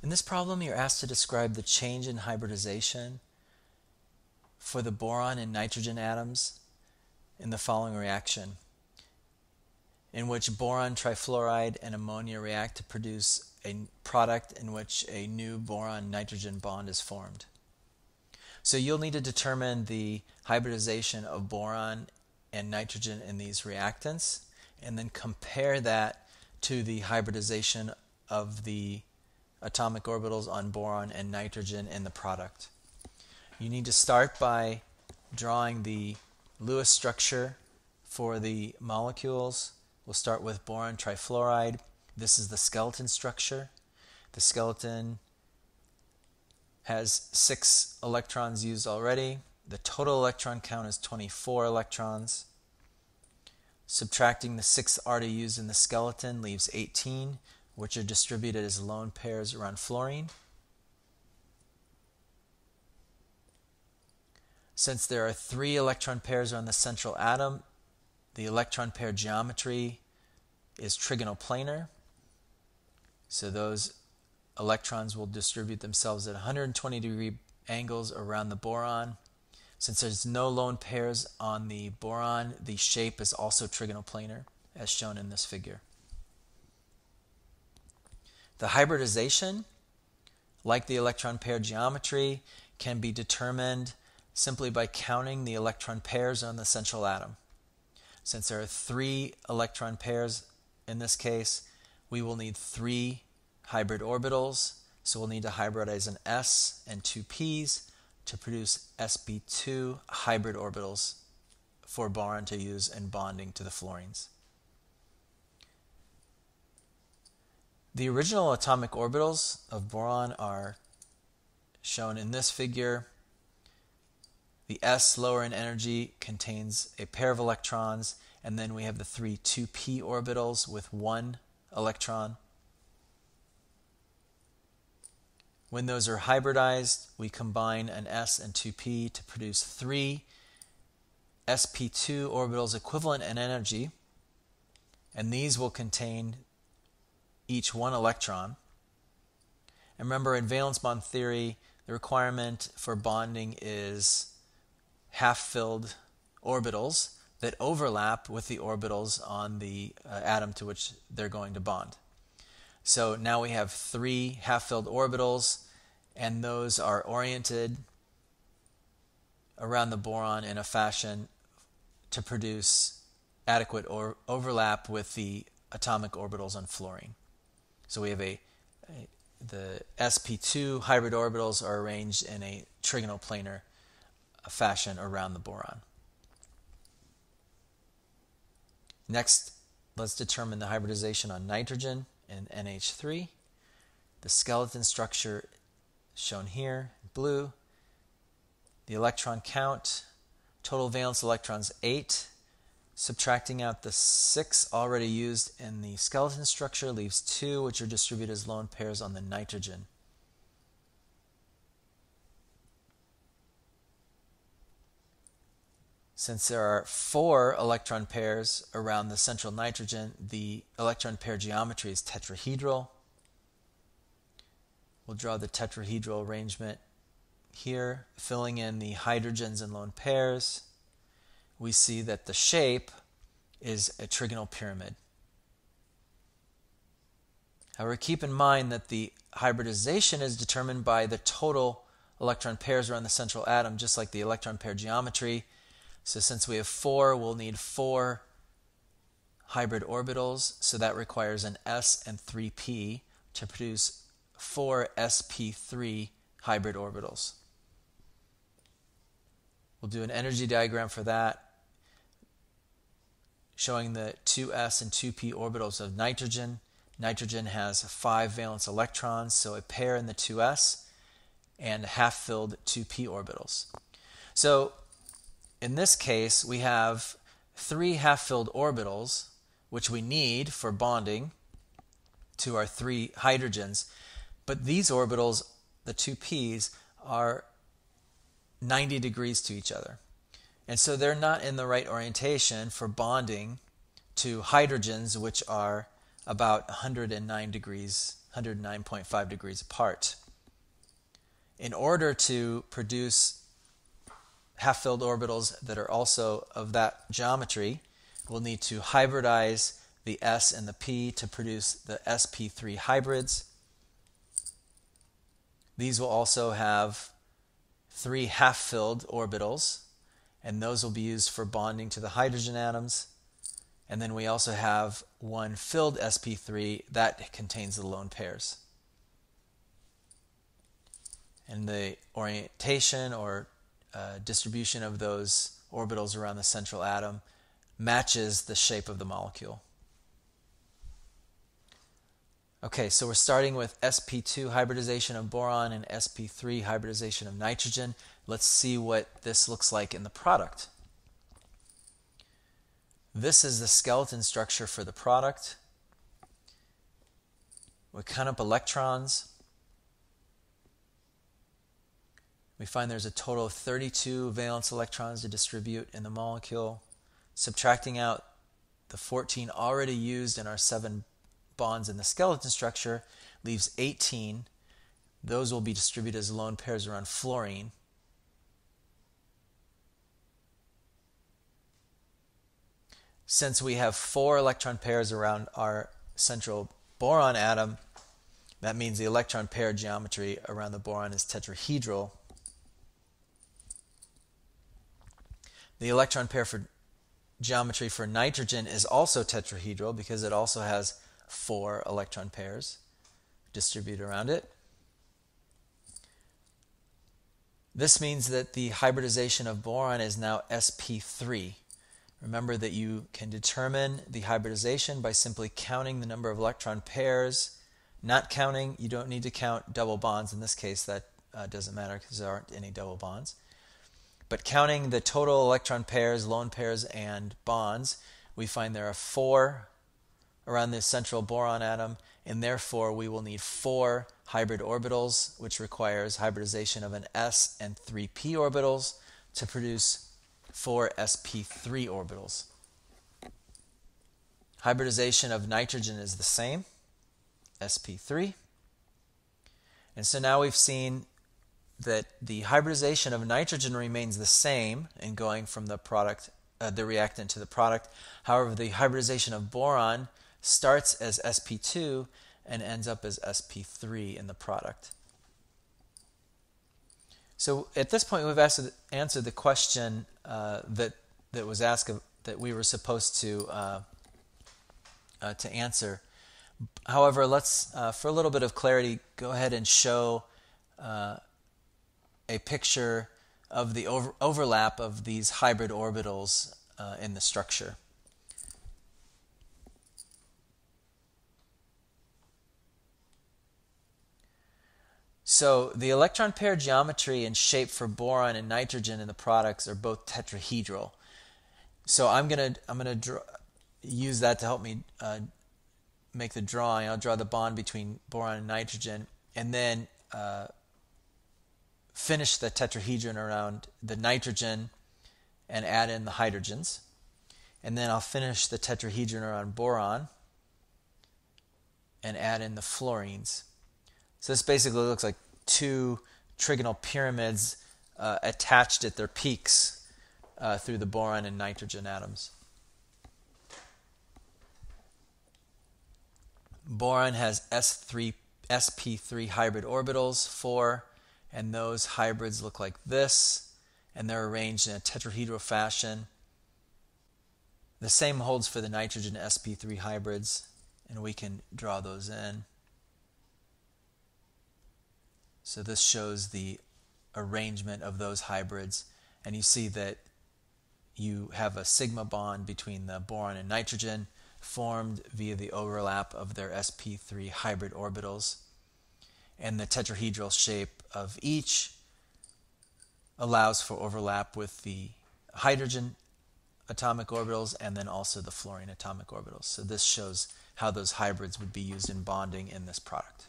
In this problem, you're asked to describe the change in hybridization for the boron and nitrogen atoms in the following reaction, in which boron trifluoride and ammonia react to produce a product in which a new boron-nitrogen bond is formed. So you'll need to determine the hybridization of boron and nitrogen in these reactants, and then compare that to the hybridization of the atomic orbitals on boron and nitrogen in the product. You need to start by drawing the Lewis structure for the molecules. We'll start with boron trifluoride. This is the skeleton structure. The skeleton has 6 electrons used already. The total electron count is 24 electrons. Subtracting the 6 already used in the skeleton leaves 18, which are distributed as lone pairs around fluorine. Since there are 3 electron pairs on the central atom, the electron pair geometry is trigonal planar. So those electrons will distribute themselves at 120 degree angles around the boron. Since there's no lone pairs on the boron, the shape is also trigonal planar, as shown in this figure. The hybridization, like the electron pair geometry, can be determined simply by counting the electron pairs on the central atom. Since there are 3 electron pairs in this case, we will need 3 hybrid orbitals. So we'll need to hybridize an s and 2 p's to produce sp2 hybrid orbitals for boron to use in bonding to the fluorines. The original atomic orbitals of boron are shown in this figure. The s, lower in energy, contains a pair of electrons, and then we have the 3 2p orbitals with 1 electron. When those are hybridized, we combine an s and 2p to produce 3 sp2 orbitals equivalent in energy, and these will contain each 1 electron. And remember, in valence bond theory, the requirement for bonding is half-filled orbitals that overlap with the orbitals on the atom to which they're going to bond. So now we have 3 half-filled orbitals, and those are oriented around the boron in a fashion to produce adequate overlap with the atomic orbitals on fluorine. So we have the sp2 hybrid orbitals are arranged in a trigonal planar fashion around the boron. Next, let's determine the hybridization on nitrogen and NH3. The skeleton structure shown here in blue. The electron count, total valence electrons 8. Subtracting out the 6 already used in the skeleton structure leaves 2, which are distributed as lone pairs on the nitrogen. Since there are 4 electron pairs around the central nitrogen, the electron pair geometry is tetrahedral. We'll draw the tetrahedral arrangement here, filling in the hydrogens and lone pairs. We see that the shape is a trigonal pyramid. However, keep in mind that the hybridization is determined by the total electron pairs around the central atom, just like the electron pair geometry. So since we have 4, we'll need 4 hybrid orbitals. So that requires an s and 3p to produce 4 sp3 hybrid orbitals. We'll do an energy diagram for that, showing the 2s and 2p orbitals of nitrogen. Nitrogen has 5 valence electrons, so a pair in the 2s and half-filled 2p orbitals. So in this case, we have 3 half-filled orbitals, which we need for bonding to our 3 hydrogens. But these orbitals, the 2p's, are 90 degrees to each other. And so they're not in the right orientation for bonding to hydrogens, which are about 109 degrees, 109.5 degrees apart. In order to produce half-filled orbitals that are also of that geometry, we'll need to hybridize the s and the p to produce the sp3 hybrids. These will also have 3 half-filled orbitals, and those will be used for bonding to the hydrogen atoms. And then we also have 1 filled sp3 that contains the lone pairs. And the orientation or distribution of those orbitals around the central atom matches the shape of the molecule. Okay, so we're starting with sp2 hybridization of boron and sp3 hybridization of nitrogen. Let's see what this looks like in the product. This is the skeleton structure for the product. We count up electrons. We find there's a total of 32 valence electrons to distribute in the molecule. Subtracting out the 14 already used in our 7 bonds in the skeleton structure leaves 18. Those will be distributed as lone pairs around fluorine. Since we have 4 electron pairs around our central boron atom, that means the electron pair geometry around the boron is tetrahedral. The electron pair for geometry for nitrogen is also tetrahedral because it also has 4 electron pairs distributed around it. This means that the hybridization of boron is now sp3. Remember that you can determine the hybridization by simply counting the number of electron pairs. Not counting, you don't need to count double bonds. In this case, that doesn't matter because there aren't any double bonds. But counting the total electron pairs, lone pairs, and bonds, we find there are 4 around the central boron atom, and therefore we will need 4 hybrid orbitals, which requires hybridization of an s and 3 p orbitals to produce 4 sp3 orbitals. Hybridization of nitrogen is the same, sp3. And so now we've seen that the hybridization of nitrogen remains the same in going from the product, the reactant to the product. However, the hybridization of boron starts as sp2 and ends up as sp3 in the product. So at this point, we've answered the question that was asked that we were supposed to answer. However, let's, for a little bit of clarity, go ahead and show a picture of the overlap of these hybrid orbitals in the structure. So the electron pair geometry and shape for boron and nitrogen in the products are both tetrahedral. So I'm gonna use that to help me make the drawing. I'll draw the bond between boron and nitrogen, and then finish the tetrahedron around the nitrogen and add in the hydrogens. And then I'll finish the tetrahedron around boron and add in the fluorines. So this basically looks like 2 trigonal pyramids attached at their peaks through the boron and nitrogen atoms. Boron has sp3 hybrid orbitals, 4, and those hybrids look like this, and they're arranged in a tetrahedral fashion. The same holds for the nitrogen sp3 hybrids, and we can draw those in. So this shows the arrangement of those hybrids, and you see that you have a sigma bond between the boron and nitrogen formed via the overlap of their sp3 hybrid orbitals, and the tetrahedral shape of each allows for overlap with the hydrogen atomic orbitals and then also the fluorine atomic orbitals. So this shows how those hybrids would be used in bonding in this product.